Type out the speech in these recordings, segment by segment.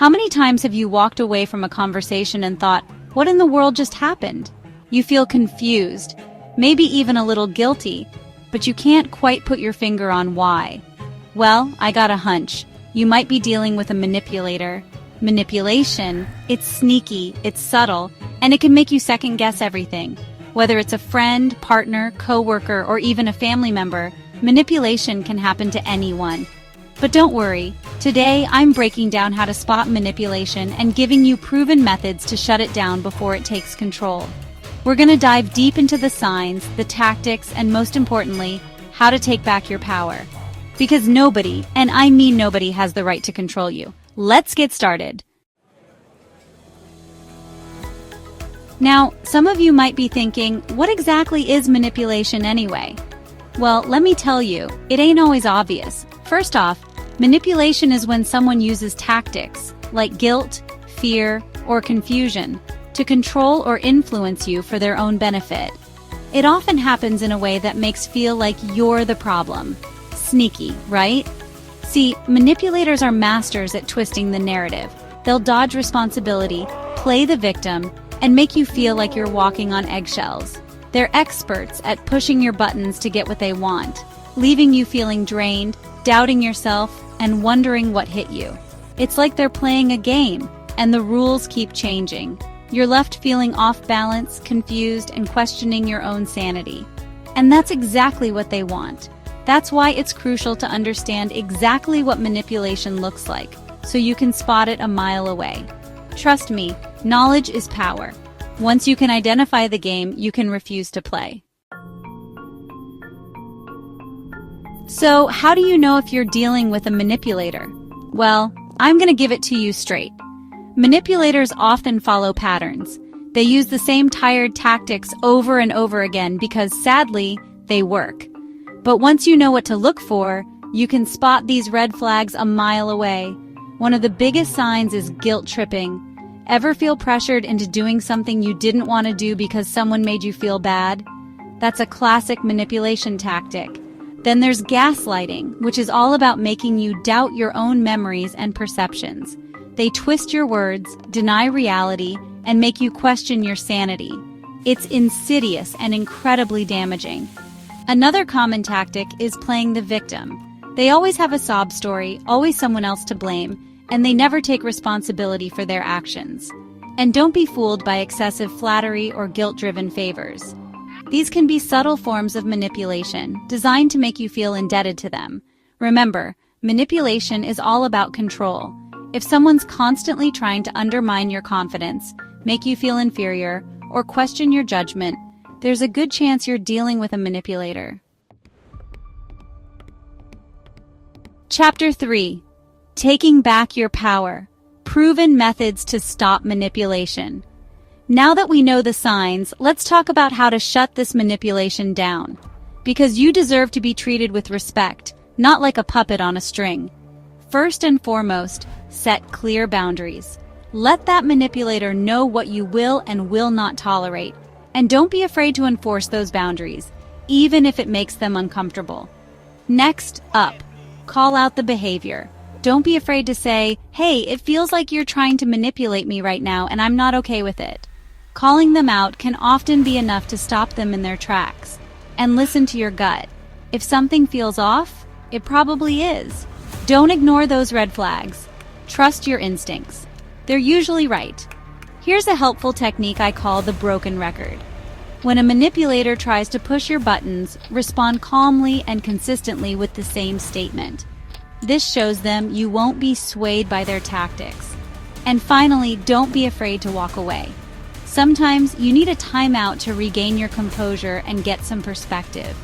How many times have you walked away from a conversation and thought, what in the world just happened? You feel confused, maybe even a little guilty, but you can't quite put your finger on why. Well, I got a hunch. You might be dealing with a manipulator. Manipulation, it's sneaky, it's subtle, and it can make you second-guess everything. Whether it's a friend, partner, coworker, or even a family member, manipulation can happen to anyone. But don't worry, today I'm breaking down how to spot manipulation and giving you proven methods to shut it down before it takes control. We're going to dive deep into the signs, the tactics, and most importantly, how to take back your power. Because nobody, and I mean nobody, has the right to control you. Let's get started. Now, some of you might be thinking, what exactly is manipulation anyway? Well, let me tell you, it ain't always obvious. First off, manipulation is when someone uses tactics, like guilt, fear, or confusion, to control or influence you for their own benefit. It often happens in a way that makes feel like you're the problem. Sneaky, right? See, manipulators are masters at twisting the narrative. They'll dodge responsibility, play the victim, and make you feel like you're walking on eggshells. They're experts at pushing your buttons to get what they want, leaving you feeling drained, doubting yourself, and wondering what hit you. It's like they're playing a game, and the rules keep changing. You're left feeling off balance, confused, and questioning your own sanity. And that's exactly what they want. That's why it's crucial to understand exactly what manipulation looks like, so you can spot it a mile away. Trust me, knowledge is power. Once you can identify the game, you can refuse to play. So, how do you know if you're dealing with a manipulator? Well, I'm going to give it to you straight. Manipulators often follow patterns. They use the same tired tactics over and over again because, sadly, they work. But once you know what to look for, you can spot these red flags a mile away. One of the biggest signs is guilt tripping. Ever feel pressured into doing something you didn't want to do because someone made you feel bad? That's a classic manipulation tactic. Then there's gaslighting, which is all about making you doubt your own memories and perceptions. They twist your words, deny reality, and make you question your sanity. It's insidious and incredibly damaging. Another common tactic is playing the victim. They always have a sob story, always someone else to blame, and they never take responsibility for their actions. And don't be fooled by excessive flattery or guilt-driven favors. These can be subtle forms of manipulation, designed to make you feel indebted to them. Remember, manipulation is all about control. If someone's constantly trying to undermine your confidence, make you feel inferior, or question your judgment, there's a good chance you're dealing with a manipulator. Chapter 3. Taking back your power. Proven methods to stop manipulation. Now that we know the signs, let's talk about how to shut this manipulation down. Because you deserve to be treated with respect, not like a puppet on a string. First and foremost, set clear boundaries. Let that manipulator know what you will and will not tolerate. And don't be afraid to enforce those boundaries, even if it makes them uncomfortable. Next up, call out the behavior. Don't be afraid to say, hey, it feels like you're trying to manipulate me right now and I'm not okay with it. Calling them out can often be enough to stop them in their tracks. And listen to your gut. If something feels off, it probably is. Don't ignore those red flags. Trust your instincts. They're usually right. Here's a helpful technique I call the broken record. When a manipulator tries to push your buttons, respond calmly and consistently with the same statement. This shows them you won't be swayed by their tactics. And finally, don't be afraid to walk away. Sometimes you need a timeout to regain your composure and get some perspective.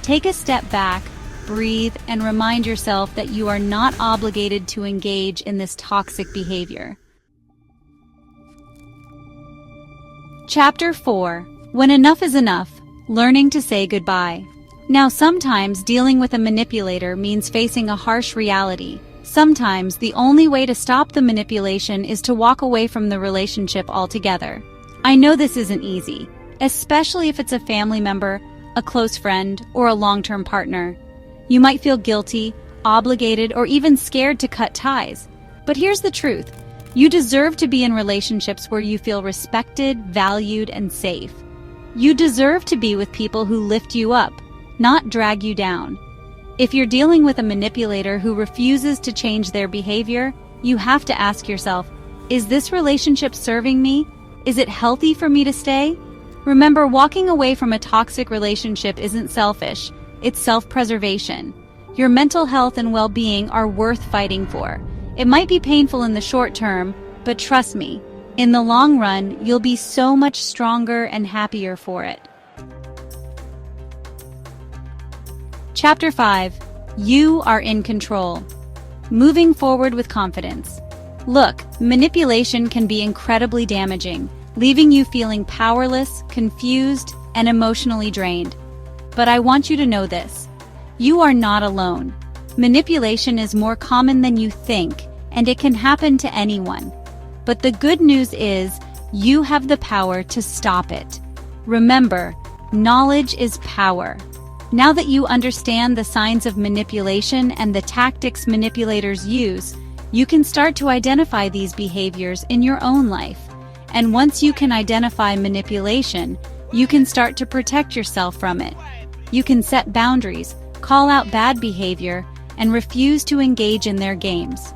Take a step back, breathe, and remind yourself that you are not obligated to engage in this toxic behavior. Chapter 4. When enough is enough, learning to say goodbye. Now, sometimes dealing with a manipulator means facing a harsh reality. Sometimes the only way to stop the manipulation is to walk away from the relationship altogether. I know this isn't easy, especially if it's a family member, a close friend, or a long-term partner. You might feel guilty, obligated, or even scared to cut ties. But here's the truth. You deserve to be in relationships where you feel respected, valued, and safe. You deserve to be with people who lift you up, not drag you down. If you're dealing with a manipulator who refuses to change their behavior, you have to ask yourself, is this relationship serving me? Is it healthy for me to stay? Remember, walking away from a toxic relationship isn't selfish, it's self-preservation. Your mental health and well-being are worth fighting for. It might be painful in the short term, but trust me, in the long run, you'll be so much stronger and happier for it. Chapter 5. You are in control. Moving forward with confidence. Look, manipulation can be incredibly damaging, leaving you feeling powerless, confused, and emotionally drained. But I want you to know this. You are not alone. Manipulation is more common than you think, and it can happen to anyone. But the good news is, you have the power to stop it. Remember, knowledge is power. Now that you understand the signs of manipulation and the tactics manipulators use, you can start to identify these behaviors in your own life. And once you can identify manipulation, you can start to protect yourself from it. You can set boundaries, call out bad behavior, and refuse to engage in their games.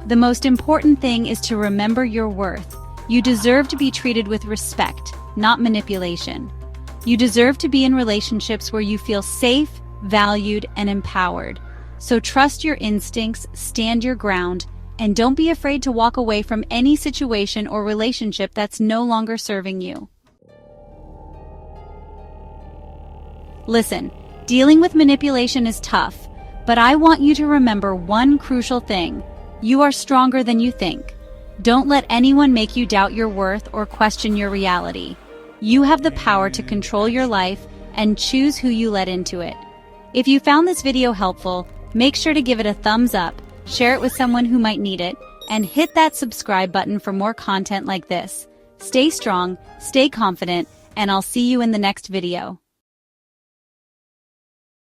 The most important thing is to remember your worth. You deserve to be treated with respect, not manipulation. You deserve to be in relationships where you feel safe, valued, and empowered. So trust your instincts, stand your ground, and don't be afraid to walk away from any situation or relationship that's no longer serving you. Listen, dealing with manipulation is tough, but I want you to remember one crucial thing. You are stronger than you think. Don't let anyone make you doubt your worth or question your reality. You have the power to control your life and choose who you let into it. If you found this video helpful, make sure to give it a thumbs up, share it with someone who might need it, and hit that subscribe button for more content like this. Stay strong, stay confident, and I'll see you in the next video.